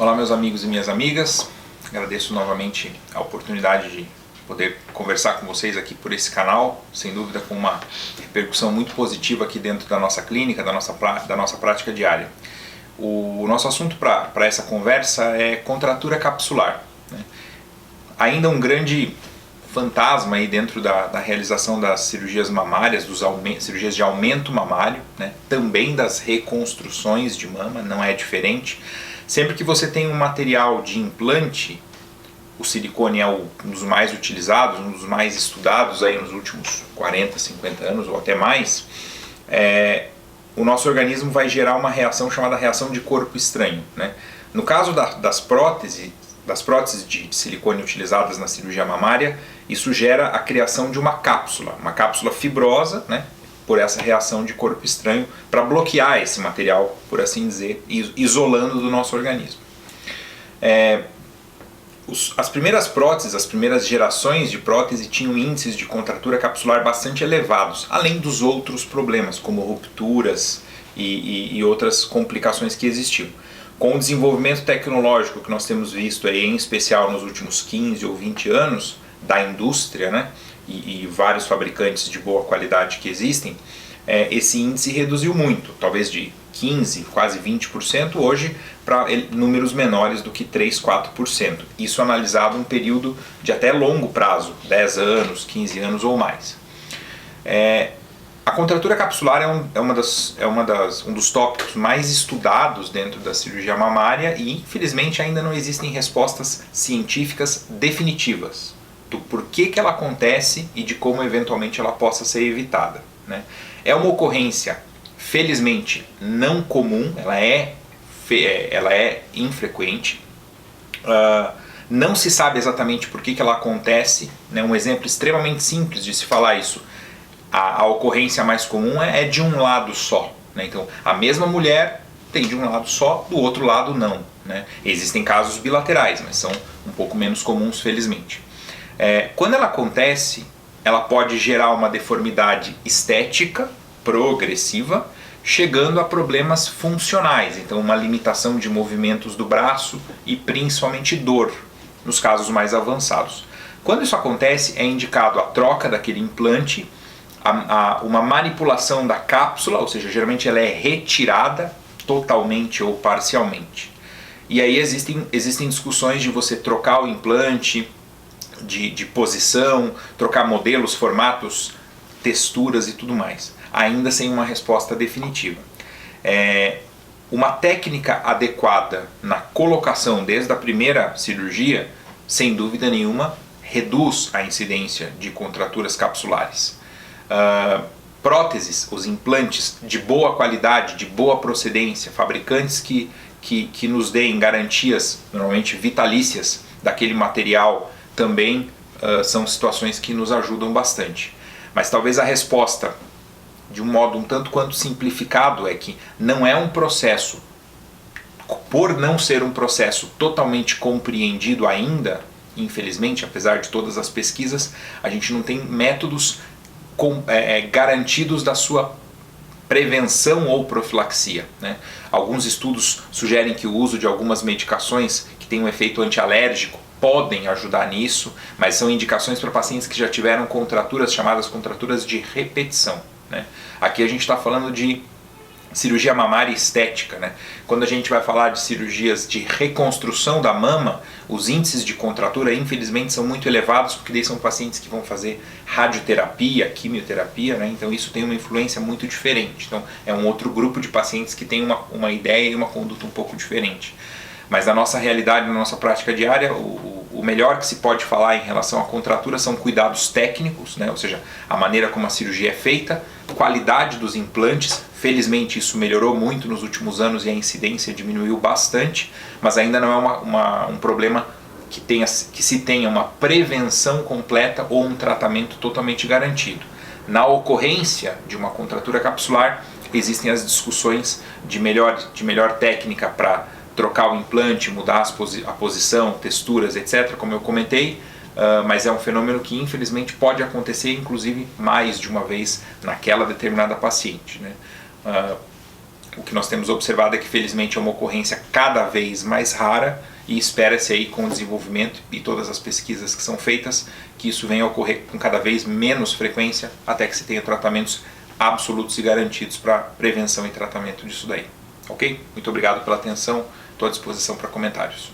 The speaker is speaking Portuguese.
Olá meus amigos e minhas amigas, agradeço novamente a oportunidade de poder conversar com vocês aqui por esse canal, sem dúvida com uma repercussão muito positiva aqui dentro da nossa clínica, da nossa prática diária. O nosso assunto para essa conversa é contratura capsular, né? Ainda um grande fantasma aí dentro da realização das cirurgias mamárias, cirurgias de aumento mamário, né? Também das reconstruções de mama, não é diferente. Sempre que você tem um material de implante, o silicone é um dos mais utilizados, um dos mais estudados aí nos últimos 40, 50 anos ou até mais, o nosso organismo vai gerar uma reação chamada reação de corpo estranho, né? No caso das próteses de silicone utilizadas na cirurgia mamária, isso gera a criação de uma cápsula fibrosa, né, por essa reação de corpo estranho, para bloquear esse material, por assim dizer, isolando do nosso organismo. As primeiras próteses, as primeiras gerações de prótese tinham índices de contratura capsular bastante elevados, além dos outros problemas, como rupturas e outras complicações que existiam. Com o desenvolvimento tecnológico que nós temos visto aí, em especial nos últimos 15 ou 20 anos, da indústria, né, e vários fabricantes de boa qualidade que existem, esse índice reduziu muito, talvez de 15%, quase 20%, hoje para números menores do que 3%, 4%. Isso analisado em um período de até longo prazo, 10 anos, 15 anos ou mais. A contratura capsular um dos tópicos mais estudados dentro da cirurgia mamária e, infelizmente, ainda não existem respostas científicas definitivas do porquê que ela acontece e de como, eventualmente, ela possa ser evitada, né? É uma ocorrência, felizmente, não comum, ela é infrequente. Não se sabe exatamente por que ela acontece, né? Um exemplo extremamente simples de se falar isso. A ocorrência mais comum é de um lado só, né? Então, a mesma mulher tem de um lado só, do outro lado não, né? Existem casos bilaterais, mas são um pouco menos comuns, felizmente. Quando ela acontece, ela pode gerar uma deformidade estética progressiva, chegando a problemas funcionais, então uma limitação de movimentos do braço e principalmente dor, nos casos mais avançados. Quando isso acontece, é indicado a troca daquele implante, uma manipulação da cápsula, ou seja, geralmente ela é retirada totalmente ou parcialmente. E aí existem discussões de você trocar o implante, de posição, trocar modelos, formatos, texturas e tudo mais, ainda sem uma resposta definitiva. Uma técnica adequada na colocação desde a primeira cirurgia, sem dúvida nenhuma, reduz a incidência de contraturas capsulares. Próteses, os implantes de boa qualidade, de boa procedência, fabricantes que nos deem garantias, normalmente vitalícias, daquele material também são situações que nos ajudam bastante. Mas talvez a resposta, de um modo um tanto quanto simplificado, é que não é um processo, por não ser um processo totalmente compreendido ainda, infelizmente, apesar de todas as pesquisas, a gente não tem métodos garantidos da sua prevenção ou profilaxia, né? Alguns estudos sugerem que o uso de algumas medicações que têm um efeito antialérgico podem ajudar nisso, mas são indicações para pacientes que já tiveram contraturas chamadas contraturas de repetição, né? Aqui a gente está falando de cirurgia mamária estética, né? Quando a gente vai falar de cirurgias de reconstrução da mama, os índices de contratura, infelizmente, são muito elevados, porque daí são pacientes que vão fazer radioterapia, quimioterapia, né? Então isso tem uma influência muito diferente. Então é um outro grupo de pacientes que tem uma ideia e uma conduta um pouco diferente. Mas na nossa realidade, na nossa prática diária, o melhor que se pode falar em relação à contratura são cuidados técnicos, né? Ou seja, a maneira como a cirurgia é feita, qualidade dos implantes. Felizmente isso melhorou muito nos últimos anos e a incidência diminuiu bastante, mas ainda não é um problema que se tenha uma prevenção completa ou um tratamento totalmente garantido. Na ocorrência de uma contratura capsular, existem as discussões de melhor técnica para trocar o implante, mudar a posição, texturas, etc., como eu comentei, mas é um fenômeno que infelizmente pode acontecer inclusive mais de uma vez naquela determinada paciente, né? O que nós temos observado é que felizmente é uma ocorrência cada vez mais rara e espera-se aí com o desenvolvimento e todas as pesquisas que são feitas que isso venha a ocorrer com cada vez menos frequência até que se tenha tratamentos absolutos e garantidos para prevenção e tratamento disso daí. Ok? Muito obrigado pela atenção, estou à disposição para comentários.